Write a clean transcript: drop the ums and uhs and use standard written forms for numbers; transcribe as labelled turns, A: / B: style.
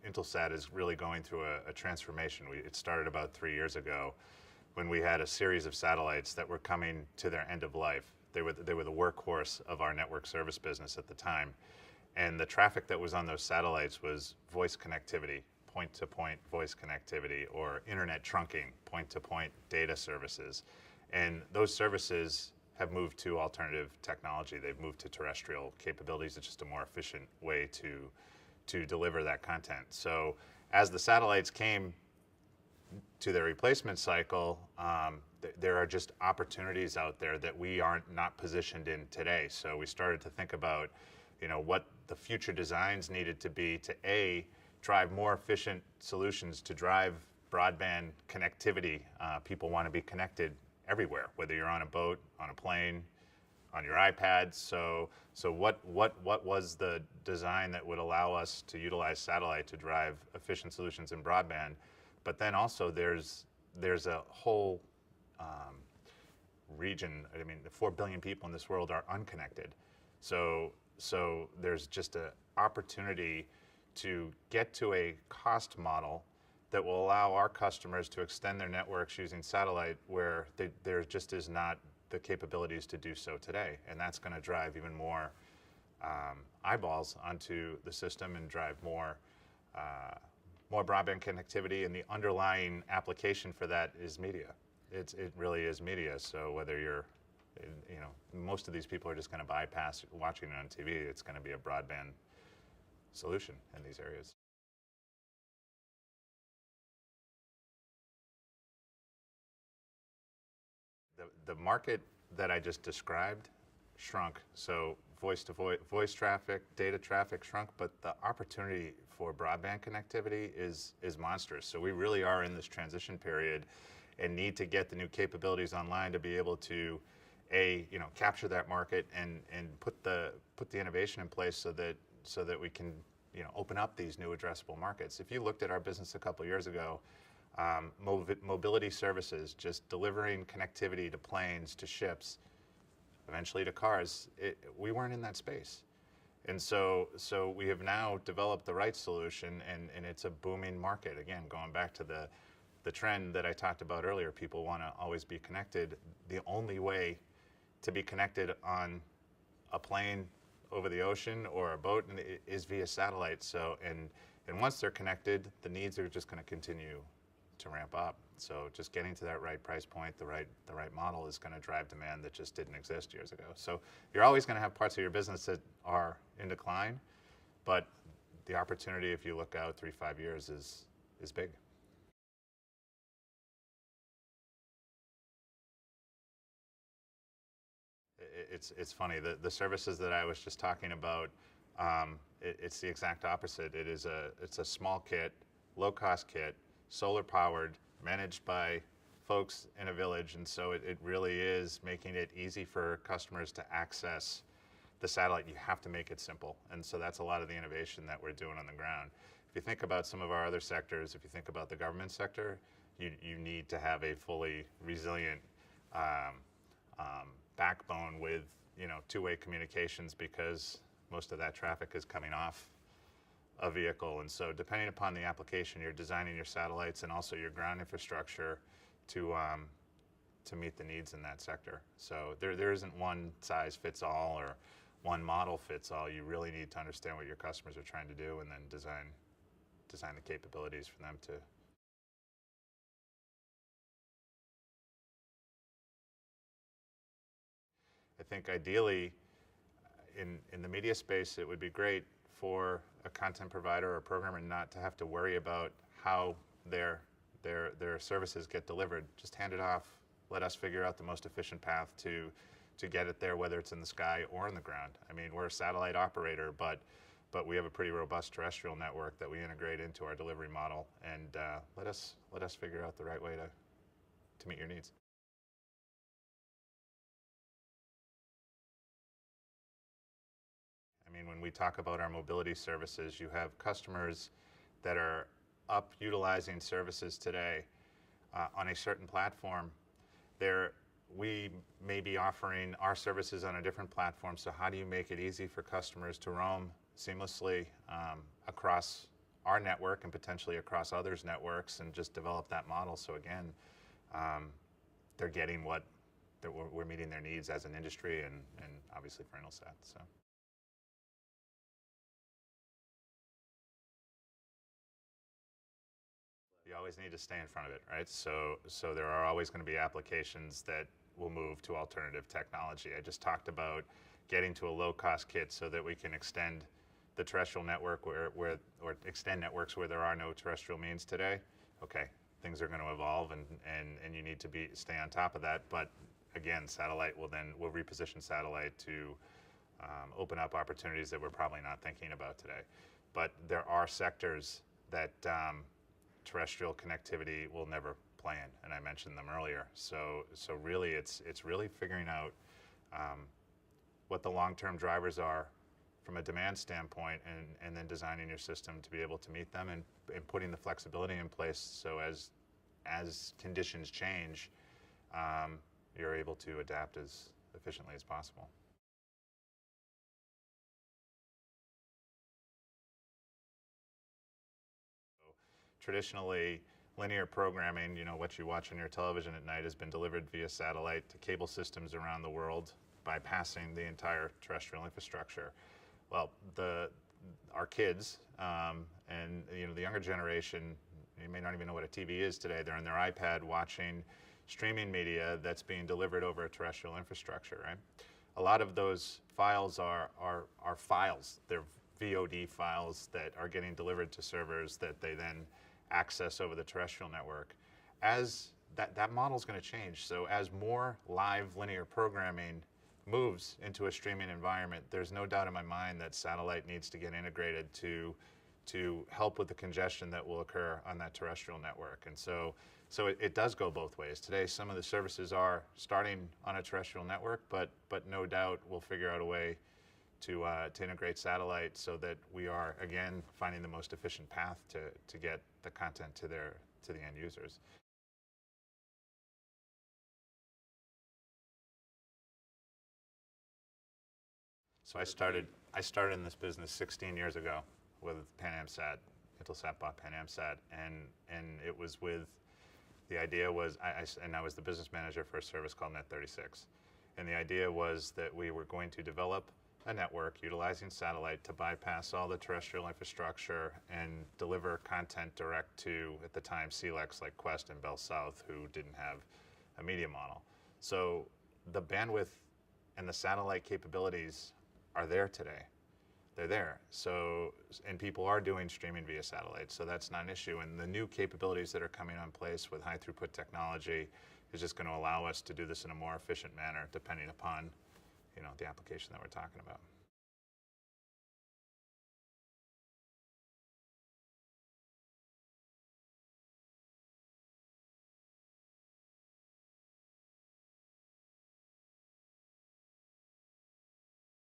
A: Intelsat is really going through a transformation. It started about 3 years ago when we had a series of satellites that were coming to their end of life. They were the workhorse of our network service business at the time. And the traffic that was on those satellites was voice connectivity, point-to-point voice connectivity, or internet trunking, point-to-point data services. And those services have moved to alternative technology. They've moved to terrestrial capabilities. It's just a more efficient way to deliver that content. So as the satellites came to their replacement cycle, there are just opportunities out there that we aren't not positioned in today. So we started to think about, what the future designs needed to be to drive more efficient solutions to drive broadband connectivity. People want to be connected everywhere, whether you're on a boat, on a plane, on your iPad. So what was the design that would allow us to utilize satellite to drive efficient solutions in broadband? But then also there's a whole region. I mean, the 4 billion people in this world are unconnected. So there's just an opportunity to get to a cost model that will allow our customers to extend their networks using satellite where there just is not the capabilities to do so today. And that's going to drive even more eyeballs onto the system and drive more broadband connectivity. And the underlying application for that is media. It really is media. So whether you're, most of these people are just going to bypass watching it on TV. It's going to be a broadband solution in these areas. The market that I just described shrunk. So voice traffic, data traffic shrunk, but the opportunity for broadband connectivity is monstrous. So we really are in this transition period and need to get the new capabilities online to be able to capture that market and put the innovation in place so that we can open up these new addressable markets. If you looked at our business a couple years ago, mobility services, just delivering connectivity to planes, to ships, eventually to cars, we weren't in that space. And so we have now developed the right solution, and it's a booming market. Again, going back to the trend that I talked about earlier, people want to always be connected. The only way to be connected on a plane over the ocean or a boat is via satellite. So, and once they're connected, the needs are just going to continue to ramp up. So just getting to that right price point, the right model is going to drive demand that just didn't exist years ago. So you're always going to have parts of your business that are in decline, but the opportunity, if you look out 3-5 years, is big. It's funny, the services that I was just talking about, it's the exact opposite. It's a small kit, low cost kit, solar powered, managed by folks in a village, and so it really is making it easy for customers to access the satellite. You have to make it simple, and so that's a lot of the innovation that we're doing on the ground. If you think about some of our other sectors, if you think about the government sector, you need to have a fully resilient backbone with two-way communications, because most of that traffic is coming off a vehicle. And so depending upon the application, you're designing your satellites and also your ground infrastructure to meet the needs in that sector. So there isn't one size fits all or one model fits all. You really need to understand what your customers are trying to do and then design the capabilities for them to. I think ideally in the media space, it would be great for a content provider or programmer not to have to worry about how their services get delivered. Just hand it off. Let us figure out the most efficient path to get it there, whether it's in the sky or in the ground. I mean, we're a satellite operator, but we have a pretty robust terrestrial network that we integrate into our delivery model, and let us figure out the right way to meet your needs. I mean, when we talk about our mobility services, you have customers that are up utilizing services today on a certain platform. We may be offering our services on a different platform, so how do you make it easy for customers to roam seamlessly across our network and potentially across others' networks and just develop that model. So again, they're getting what we're meeting their needs as an industry and obviously for Intelsat. So. You always need to stay in front of it, right? So there are always going to be applications that will move to alternative technology. I just talked about getting to a low-cost kit so that we can extend the terrestrial network or extend networks where there are no terrestrial means today. Okay, things are going to evolve, and you need to stay on top of that. But again, satellite will reposition satellite to open up opportunities that we're probably not thinking about today. But there are sectors that terrestrial connectivity will never play in, and I mentioned them earlier. So really, it's really figuring out what the long-term drivers are from a demand standpoint, and then designing your system to be able to meet them, and putting the flexibility in place so as conditions change, you're able to adapt as efficiently as possible. Traditionally, linear programming, what you watch on your television at night, has been delivered via satellite to cable systems around the world, bypassing the entire terrestrial infrastructure. Well, our kids and the younger generation, you may not even know what a TV is today. They're on their iPad watching streaming media that's being delivered over a terrestrial infrastructure, right? A lot of those files are files. They're VOD files that are getting delivered to servers that they then access over the terrestrial network. As that model is going to change, so as more live linear programming moves into a streaming environment, there's no doubt in my mind that satellite needs to get integrated to help with the congestion that will occur on that terrestrial network. And so it does go both ways. Today, some of the services are starting on a terrestrial network, but no doubt we'll figure out a way to integrate satellite so that we are, again, finding the most efficient path to get the content to the end users. So I started in this business 16 years ago with PanAmSat. Intelsat bought PanAmSat, and it was with the idea was I was the business manager for a service called Net36, and the idea was that we were going to develop a network utilizing satellite to bypass all the terrestrial infrastructure and deliver content direct to, at the time, CLECs like Quest and Bell South, who didn't have a media model. So the bandwidth and the satellite capabilities are there today. They're there. So, and people are doing streaming via satellite, so that's not an issue. And the new capabilities that are coming on place with high throughput technology is just going to allow us to do this in a more efficient manner, depending upon the application that we're talking about.